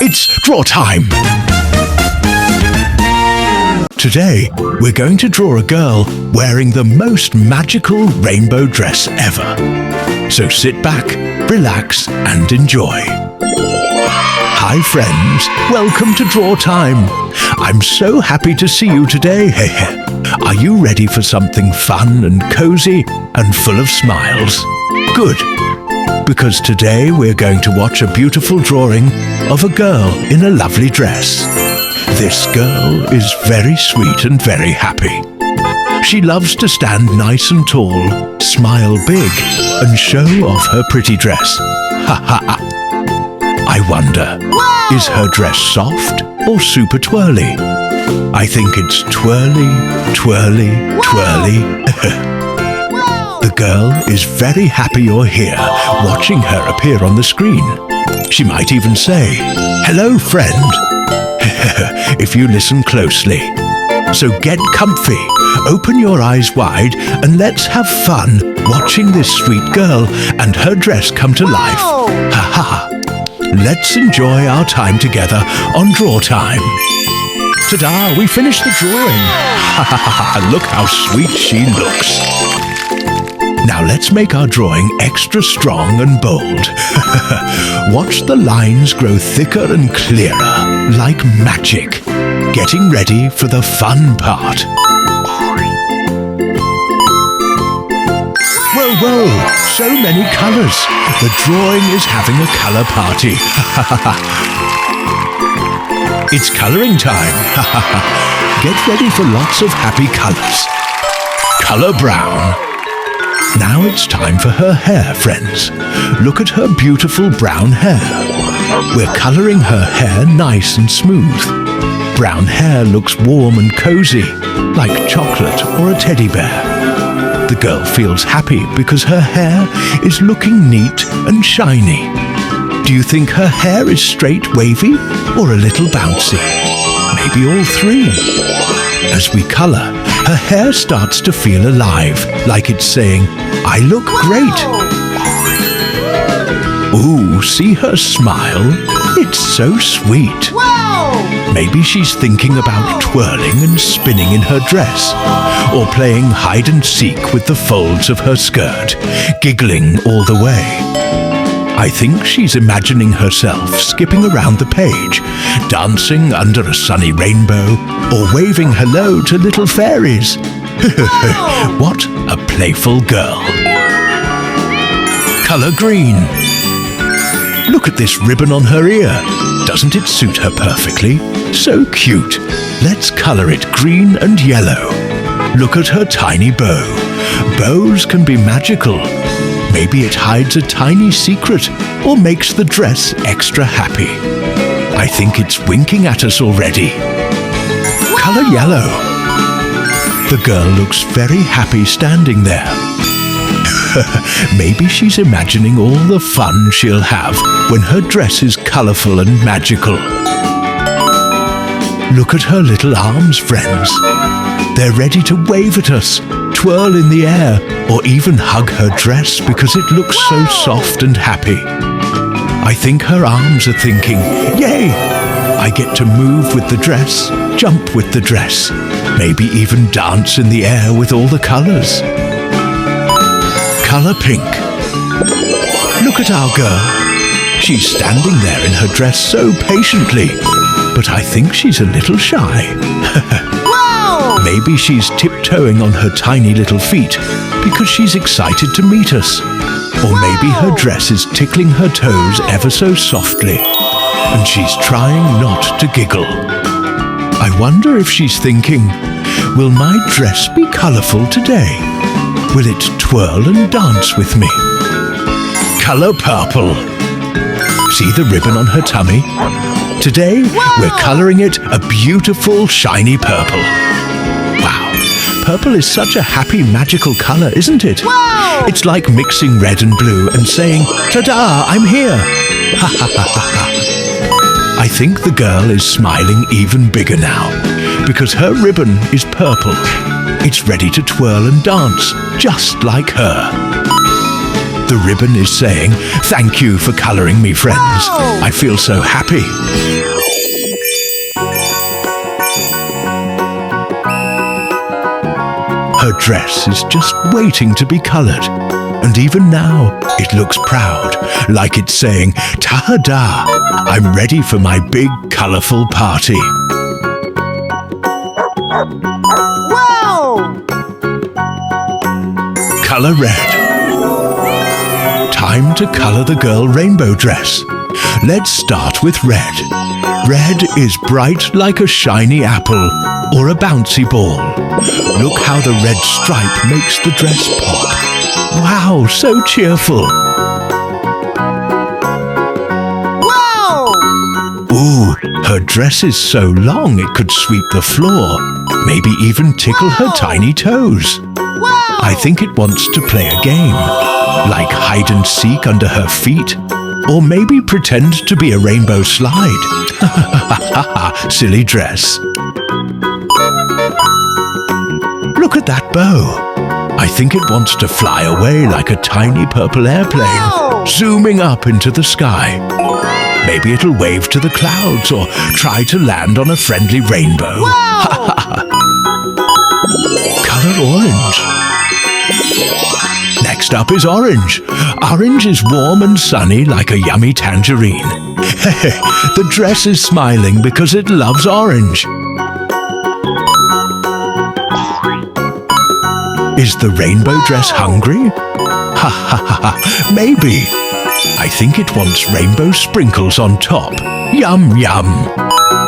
It's draw time! Today, we're going to draw a girl wearing the most magical rainbow dress ever. So sit back, relax, and enjoy. Hi friends, welcome to Draw Time. I'm so happy to see you today. Are you ready for something fun and cozy and full of smiles? Good, because today we're going to watch a beautiful drawing of a girl in a lovely dress. This girl is very sweet and very happy. She loves to stand nice and tall, smile big, and show off her pretty dress. Ha ha ha. I wonder, is her dress soft or super twirly? I think it's twirly, twirly, twirly. The girl is very happy you're here, watching her appear on the screen. She might even say, "Hello, friend," if you listen closely. So get comfy, open your eyes wide, and let's have fun watching this sweet girl and her dress come to life. Ha ha! Let's enjoy our time together on Draw Time. Ta-da! We finished the drawing. Ha ha ha! Look how sweet she looks. Now let's make our drawing extra strong and bold. Watch the lines grow thicker and clearer, like magic. Getting ready for the fun part. Whoa, whoa! So many colours. The drawing is having a colour party. It's colouring time. Get ready for lots of happy colours. Colour brown. Now it's time for her hair, friends. Look at her beautiful brown hair. We're colouring her hair nice and smooth. Brown hair looks warm and cozy, like chocolate or a teddy bear. The girl feels happy because her hair is looking neat and shiny. Do you think her hair is straight, wavy, or a little bouncy? Maybe all three. As we colour, her hair starts to feel alive, like it's saying, "I look great." Ooh, see her smile? It's so sweet. Maybe she's thinking about twirling and spinning in her dress, or playing hide and seek with the folds of her skirt, giggling all the way. I think she's imagining herself skipping around the page, dancing under a sunny rainbow, or waving hello to little fairies. What a playful girl. Colour green. Look at this ribbon on her ear. Doesn't it suit her perfectly? So cute. Let's colour it green and yellow. Look at her tiny bow. Bows can be magical. Maybe it hides a tiny secret or makes the dress extra happy. I think it's winking at us already. Colour yellow. The girl looks very happy standing there. Maybe she's imagining all the fun she'll have when her dress is colourful and magical. Look at her little arms, friends. They're ready to wave at us, twirl in the air, or even hug her dress because it looks so soft and happy. I think her arms are thinking, "Yay! I get to move with the dress, jump with the dress, maybe even dance in the air with all the colours." Colour pink. Look at our girl. She's standing there in her dress so patiently, but I think she's a little shy. Maybe she's tiptoeing on her tiny little feet because she's excited to meet us. Or maybe her dress is tickling her toes ever so softly, and she's trying not to giggle. I wonder if she's thinking, will my dress be colourful today? Will it twirl and dance with me? Colour purple. See the ribbon on her tummy? Today, we're colouring it a beautiful shiny purple. Wow, purple is such a happy, magical colour, isn't it? It's like mixing red and blue and saying, "Ta-da, I'm here!" Ha ha ha ha ha. I think the girl is smiling even bigger now, because her ribbon is purple. It's ready to twirl and dance, just like her. The ribbon is saying, "Thank you for colouring me, friends. I feel so happy." Her dress is just waiting to be coloured. And even now, it looks proud, like it's saying, "Ta-da! I'm ready for my big, colourful party." Wow! Colour red. Time to colour the girl rainbow dress. Let's start with red. Red is bright like a shiny apple or a bouncy ball. Look how the red stripe makes the dress pop. Wow, so cheerful. Wow! Ooh, her dress is so long it could sweep the floor, maybe even tickle her tiny toes. Wow! I think it wants to play a game, like hide and seek under her feet, or maybe pretend to be a rainbow slide. Silly dress. Look at that bow. I think it wants to fly away like a tiny purple airplane, Wow! zooming up into the sky. Maybe it'll wave to the clouds or try to land on a friendly rainbow. Wow! Colour orange. Next up is orange. Orange is warm and sunny like a yummy tangerine. The dress is smiling because it loves orange. Is the rainbow dress hungry? Ha ha ha ha, maybe. I think it wants rainbow sprinkles on top. Yum yum.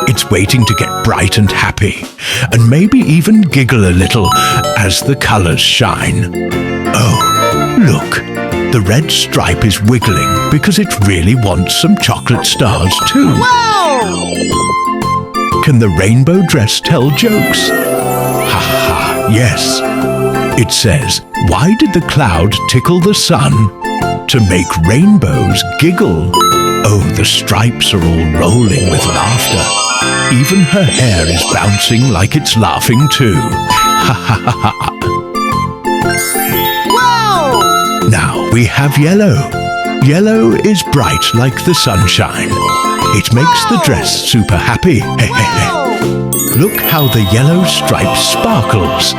It's waiting to get bright and happy, and maybe even giggle a little as the colours shine. Oh, look, the red stripe is wiggling because it really wants some chocolate stars too. Wow! Can the rainbow dress tell jokes? Ha ha, yes. It says, "Why did the cloud tickle the sun? To make rainbows giggle." Oh, the stripes are all rolling with laughter. Even her hair is bouncing like it's laughing too. Ha ha ha ha. Wow! Now we have yellow. Yellow is bright like the sunshine. It makes the dress super happy. Wow! Look how the yellow stripe sparkles.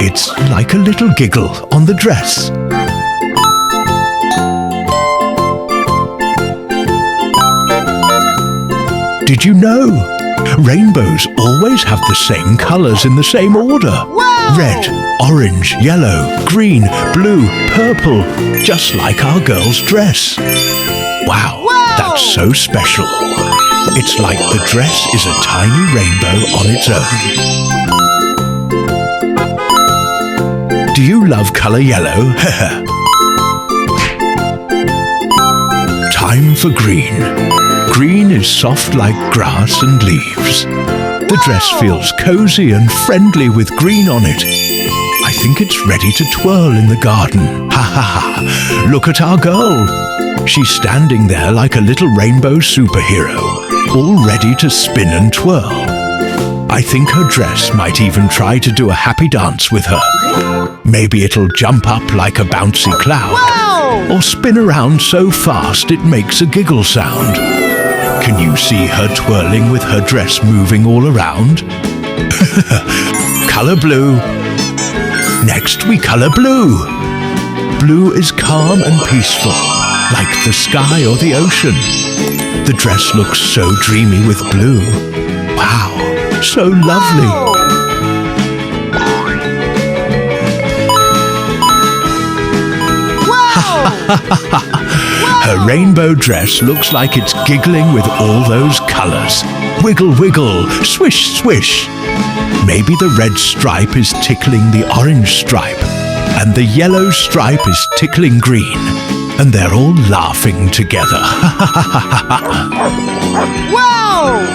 It's like a little giggle on the dress. Did you know? Rainbows always have the same colours in the same order. Wow! Red, orange, yellow, green, blue, purple, just like our girl's dress. Wow, Wow! that's so special. It's like the dress is a tiny rainbow on its own. Do you love colour yellow? Time for green. Green is soft like grass and leaves. The dress feels cozy and friendly with green on it. I think it's ready to twirl in the garden. Ha ha ha! Look at our girl. She's standing there like a little rainbow superhero, all ready to spin and twirl. I think her dress might even try to do a happy dance with her. Maybe it'll jump up like a bouncy cloud, Wow! or spin around so fast it makes a giggle sound. Can you see her twirling with her dress moving all around? Colour blue. Next we colour blue. Blue is calm and peaceful, like the sky or the ocean. The dress looks so dreamy with blue. Wow, so lovely. Her rainbow dress looks like it's giggling with all those colours. Wiggle, wiggle, swish, swish. Maybe the red stripe is tickling the orange stripe, and the yellow stripe is tickling green, and they're all laughing together. Wow!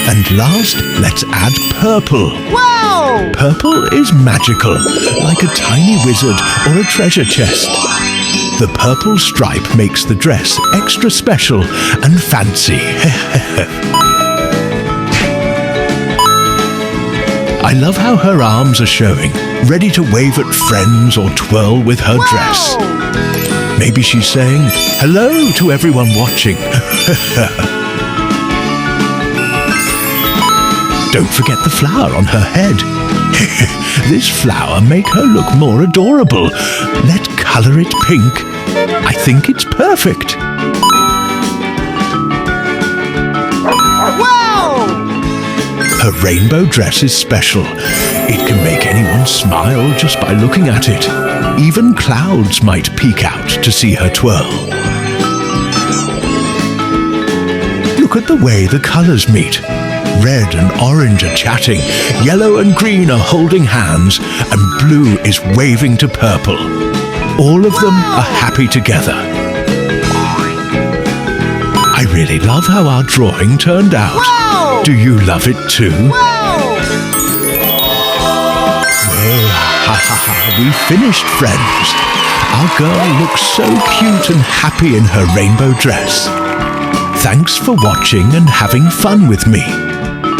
And last, let's add purple. Wow! Purple is magical, like a tiny wizard or a treasure chest. The purple stripe makes the dress extra special and fancy. I love how her arms are showing, ready to wave at friends or twirl with her dress. Maybe she's saying hello to everyone watching. Don't forget the flower on her head. This flower make her look more adorable. Let's color it pink. I think it's perfect. Wow! Her rainbow dress is special. It can make anyone smile just by looking at it. Even clouds might peek out to see her twirl. Look at the way the colors meet. Red and orange are chatting, yellow and green are holding hands, and blue is waving to purple. All of them are happy together. I really love how our drawing turned out. Wow! Do you love it too? Wow! Whoa, ha ha ha, we finished, friends. Our girl looks so cute and happy in her rainbow dress. Thanks for watching and having fun with me.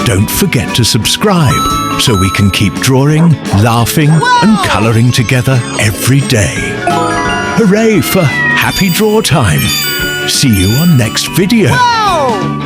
Don't forget to subscribe so we can keep drawing, laughing, and coloring together every day. Hooray for Happy Draw Time! See you on next video. Wow!